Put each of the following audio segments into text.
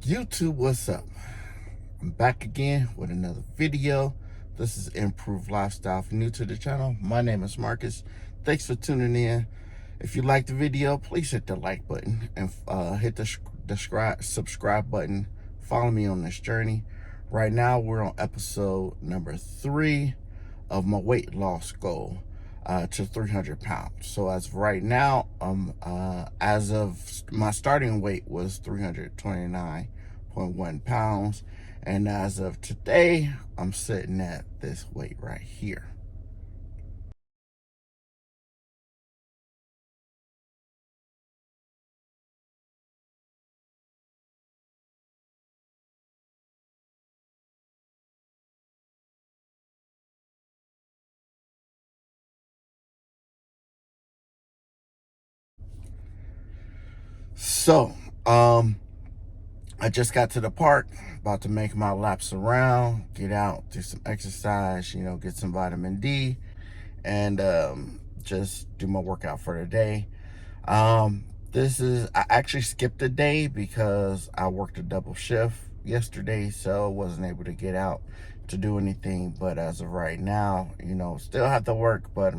YouTube, what's up? I'm back again with another video. This is Improved Lifestyle. If you're new to the channel, my name is Marcus. Thanks for tuning in. If you like the video, please hit the like button and hit the subscribe button. Follow me on this journey. Right now, we're on episode number 3 of my weight loss goal to 300 pounds. So as of right now, as of my starting weight was 329.1 pounds. And as of today, I'm sitting at this weight right here. So, I just got to the park, about to make my laps around, get out, do some exercise, get some vitamin D, and just do my workout for the day. I actually skipped a day because I worked a double shift yesterday, so wasn't able to get out to do anything. But as of right now, still have to work, but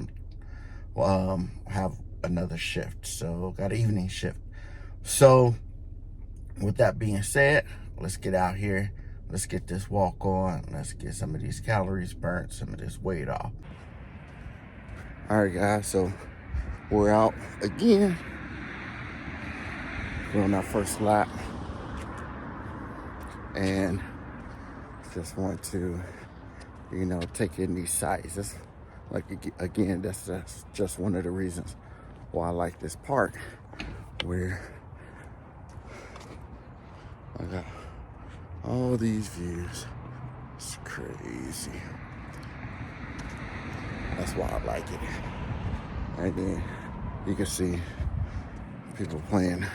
have another shift, so got an evening shift. So with that being said, let's get out here. Let's get this walk on. Let's get some of these calories burnt, some of this weight off. All right, guys, so we're out again. We're on our first lap. And just want to, take in these sights. That's again, that's just one of the reasons why I like this park, where I got all these views. It's crazy. That's why I like it. And then you can see people playing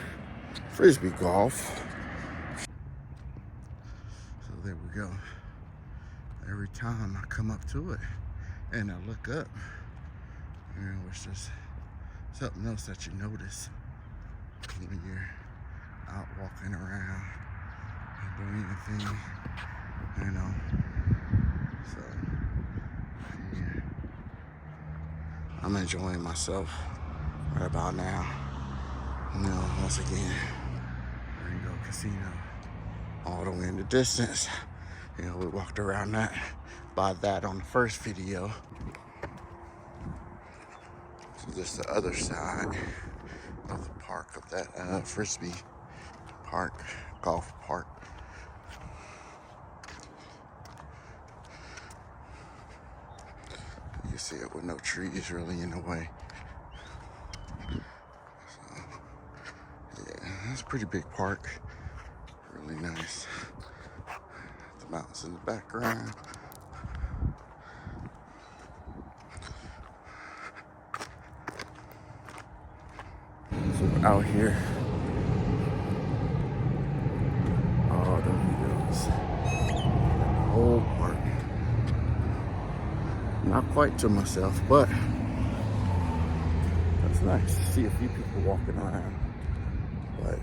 frisbee golf. So there we go. Every time I come up to it and I look up, it's just something else that you notice when you're out walking around and doing anything, So, yeah. I'm enjoying myself right about now. Once again, Ringo Casino, all the way in the distance. We walked around by that on the first video. So this is the other side of the park, of that frisbee park, golf park. You can see it with no trees really in the way. So, yeah, it's a pretty big park. Really nice. The mountains in the background. So we're out here. All the views. The whole park. Not quite to myself, but that's nice to see a few people walking around. But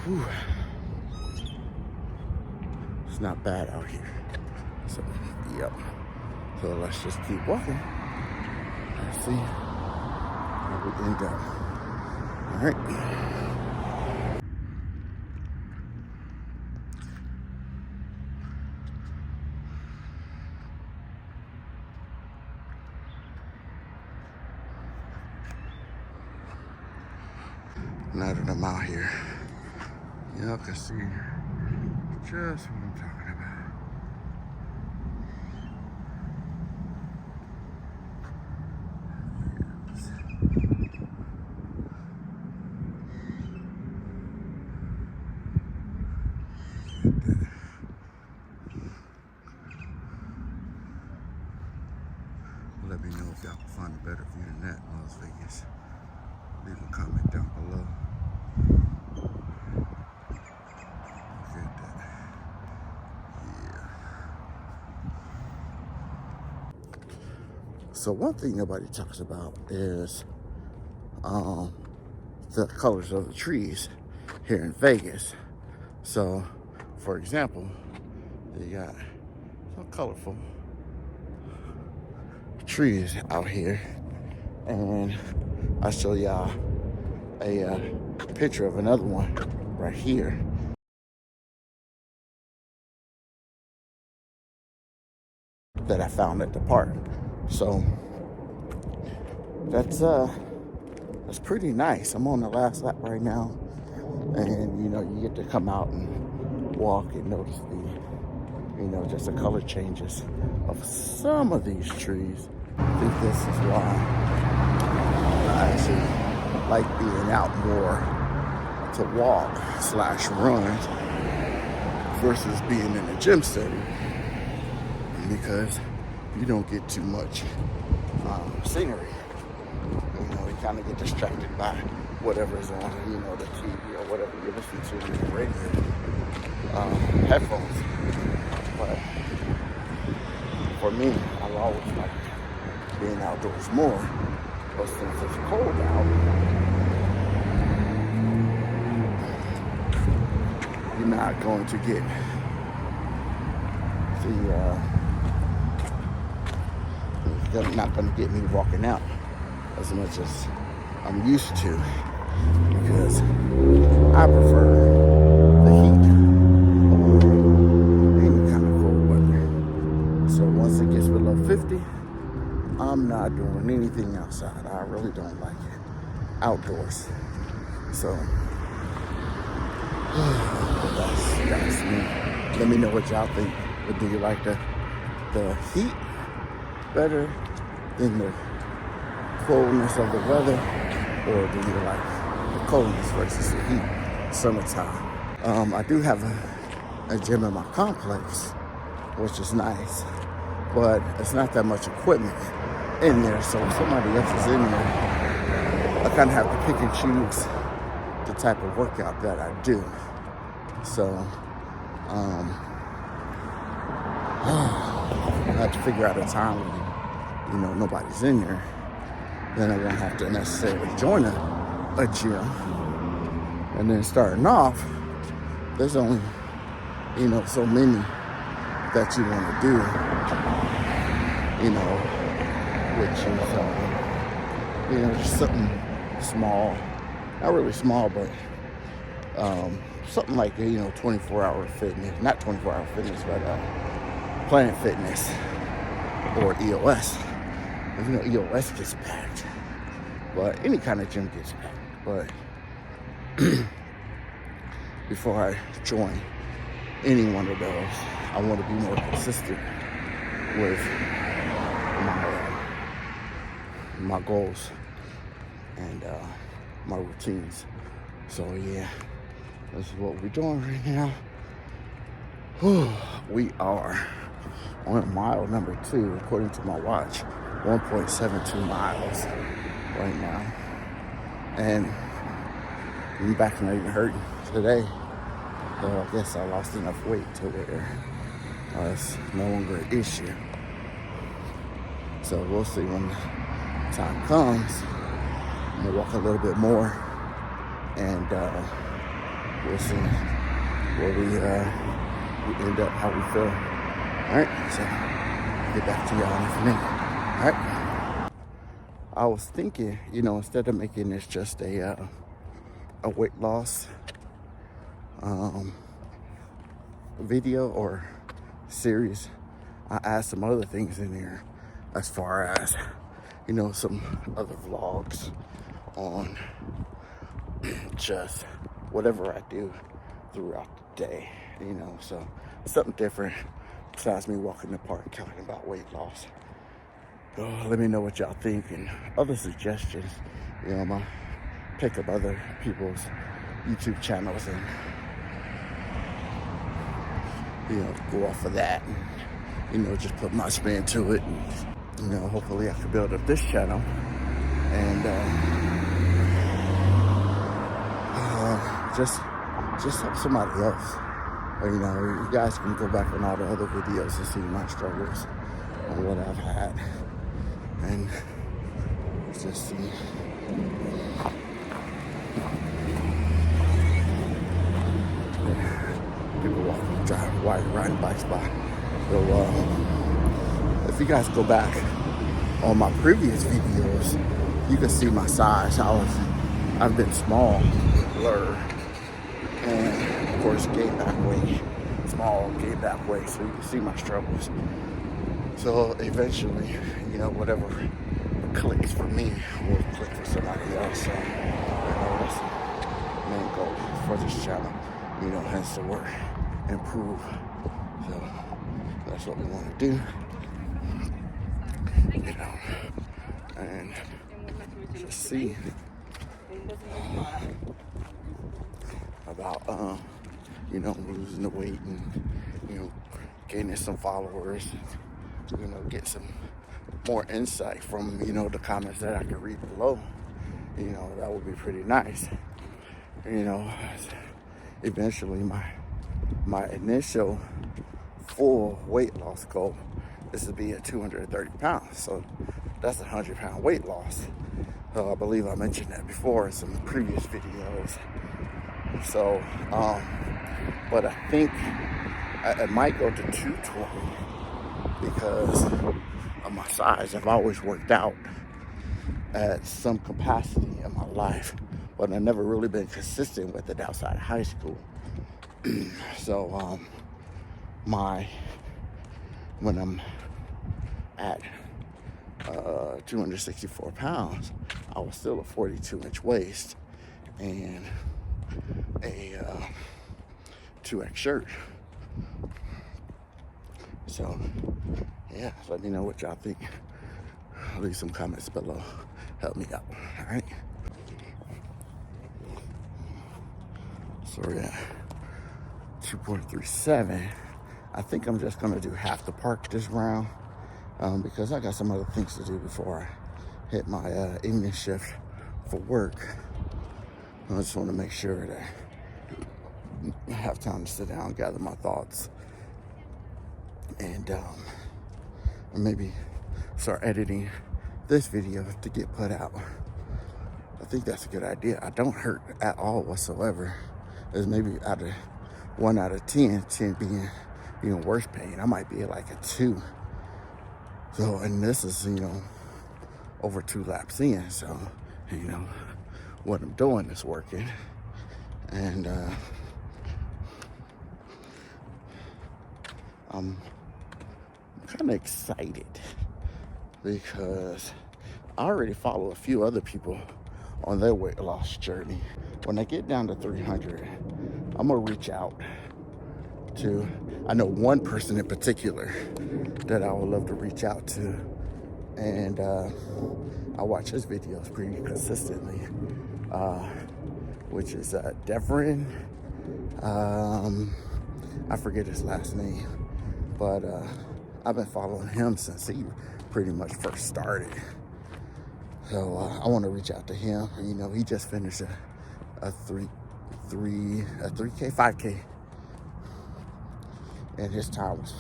whew, it's not bad out here. So, yep. So let's just keep walking and see where we end up. All right. Now that I'm out here, y'all can see just what I'm talking about. Let me know if y'all can find a better view than that in Las Vegas. Leave a comment down below. Look at that. Yeah. So one thing nobody talks about is the colors of the trees here in Vegas. So, for example, you got some colorful trees out here, and I'll show y'all a picture of another one right here. That I found at the park. So that's pretty nice. I'm on the last lap right now, and you know, you get to come out and walk and notice the, you know, just the color changes of some of these trees. I think this is why I actually like being out more to walk / run versus being in a gym setting, because you don't get too much scenery. You know, you kind of get distracted by whatever's on, you know, the TV or whatever you listen to on the radio, headphones. But for me, I've always liked being outdoors more. But since it's cold out, you're not going to get the not going to get me walking out as much as I'm used to, because I prefer the heat over any kind of cold weather. So once it gets below 50, I'm not doing anything outside. I really don't like it outdoors. So that's me. Let me know what y'all think. Do you like the heat better than the coldness of the weather, or do you like the coldness versus the heat summertime? I do have a gym in my complex, which is nice, but it's not that much equipment in there, so if somebody else is in there, I kind of have to pick and choose the type of workout that I do. So I have to figure out a time when, you know, nobody's in there. Then I won't have to necessarily join a gym. And then starting off, there's only, you know, so many that you want to do, you know, which is, you know, just something small. Not really small, but something like, you know, 24-hour fitness. Not 24-hour fitness, but Planet Fitness or EOS. You know, EOS gets packed, but any kind of gym gets packed. But before I join any one of those, I want to be more consistent with my goals and my routines. So yeah, this is what we're doing right now. We are on mile number 2, according to my watch, 1.72 miles right now. And my back's not even hurting today. So I guess I lost enough weight to where it's no longer an issue. So we'll see when the time comes. I'm gonna walk a little bit more, and we'll see where we end up, how we feel. All right, so I'll get back to y'all in a minute. All right. I was thinking, you know, instead of making this just a weight loss video or series, I add some other things in there, as far as, you know, some other vlogs on just whatever I do throughout the day, you know, so something different besides me walking the park talking about weight loss. Let me know what y'all think, and other suggestions. You know, I'm gonna pick up other people's YouTube channels and, you know, go off of that and, you know, just put my spin to it, and, you know, hopefully I can build up this channel and just help somebody else. Or, you know, you guys can go back on all the other videos and see my struggles and what I've had, and just see. walking, driving, riding bikes by. So if you guys go back on my previous videos, you can see my size. I've been small, blur, and of course gained back weight. Small, gained back weight, so you can see my struggles. So eventually, you know, whatever clicks for me will click for somebody else. So, you know, that's the main goal for this channel. You know, hence the word improve. So that's what we want to do. You know, and just see about you know, losing the weight and, you know, gaining some followers, you know, get some more insight from, you know, the comments that I can read below. You know, that would be pretty nice. You know, eventually my initial full weight loss goal is to be at 230 pounds. So that's a 100-pound weight loss. I believe I mentioned that before in some previous videos. So, but I think I might go to 220 because of my size. I've always worked out at some capacity in my life, but I've never really been consistent with it outside of high school. So, when I'm at 264 pounds, I was still a 42-inch waist and a 2X shirt. So, yeah, let me know what y'all think. Leave some comments below. Help me out, all right? So we're at 2.37. I think I'm just gonna do half the park this round because I got some other things to do before I hit my evening shift for work. I just want to make sure that I have time to sit down, gather my thoughts, and maybe start editing this video to get put out. I think that's a good idea. I don't hurt at all whatsoever. There's maybe 1 out of 10 being, you know, worse pain. I might be at like a 2. So, and this is, you know, over 2 laps in. So, you know, what I'm doing is working. And I'm kind of excited because I already follow a few other people on their weight loss journey. When I get down to 300, I'm gonna reach out to, I know one person in particular that I would love to reach out to, and I watch his videos pretty consistently, which is Devrin. I forget his last name, but I've been following him since he pretty much first started. So I want to reach out to him. You know, he just finished a 3K, 5K, and his time was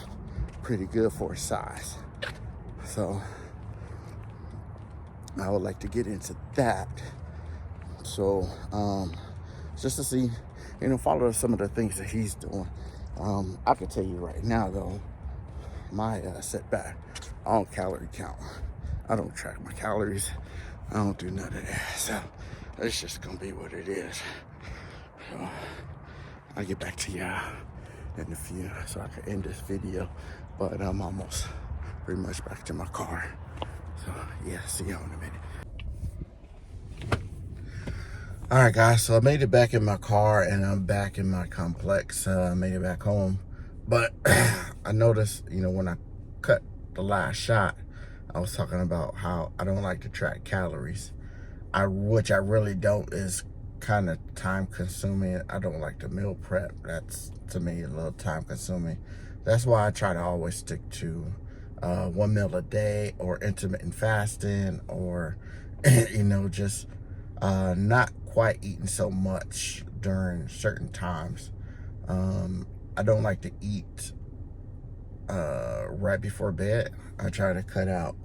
pretty good for his size. So I would like to get into that. So just to see, you know, follow some of the things that he's doing. I can tell you right now though, my setback, I don't calorie count. I don't track my calories. I don't do none of that. So it's just gonna be what it is. So I'll get back to y'all in a few so I can end this video. But I'm almost pretty much back to my car. So yeah, see y'all in a minute. All right, guys, so I made it back in my car and I'm back in my complex. I made it back home. But I noticed, you know, when I cut the last shot, I was talking about how I don't like to track calories. Which I really don't, is kind of time consuming. I don't like to meal prep. That's, to me, a little time consuming. That's why I try to always stick to 1 meal a day or intermittent fasting, or, you know, just not quite eating so much during certain times. I don't like to eat right before bed. I try to cut out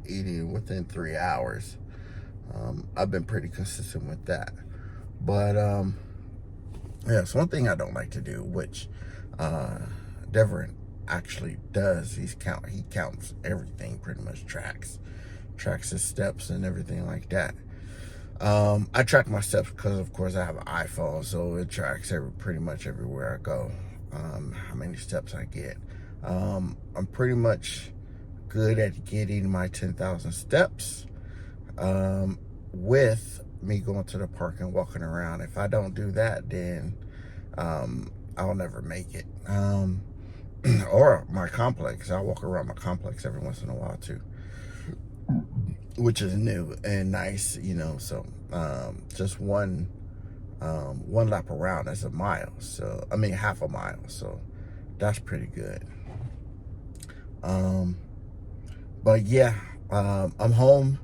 eating within 3 hours. I've been pretty consistent with that. But yeah, so one thing I don't like to do, which Deverin actually does. He counts everything, pretty much tracks his steps and everything like that. I track my steps because, of course, I have an iPhone, so it tracks pretty much everywhere I go, how many steps I get. I'm pretty much good at getting my 10,000 steps with me going to the park and walking around. If I don't do that, then I'll never make it. Or my complex. I walk around my complex every once in a while too, which is new and nice, you know. So just one lap around is a mile. So I mean half a mile. So that's pretty good. But yeah, I'm home,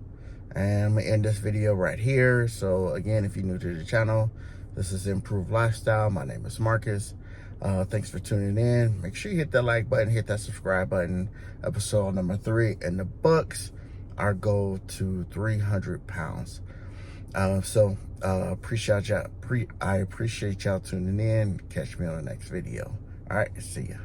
and I'm gonna end this video right here. So again, if you're new to the channel, this is Improved Lifestyle. My name is Marcus. Thanks for tuning in. Make sure you hit that like button, hit that subscribe button. Episode number 3 in the books. Our goal to 300 pounds. So I appreciate y'all tuning in. Catch me on the next video. All right, see ya.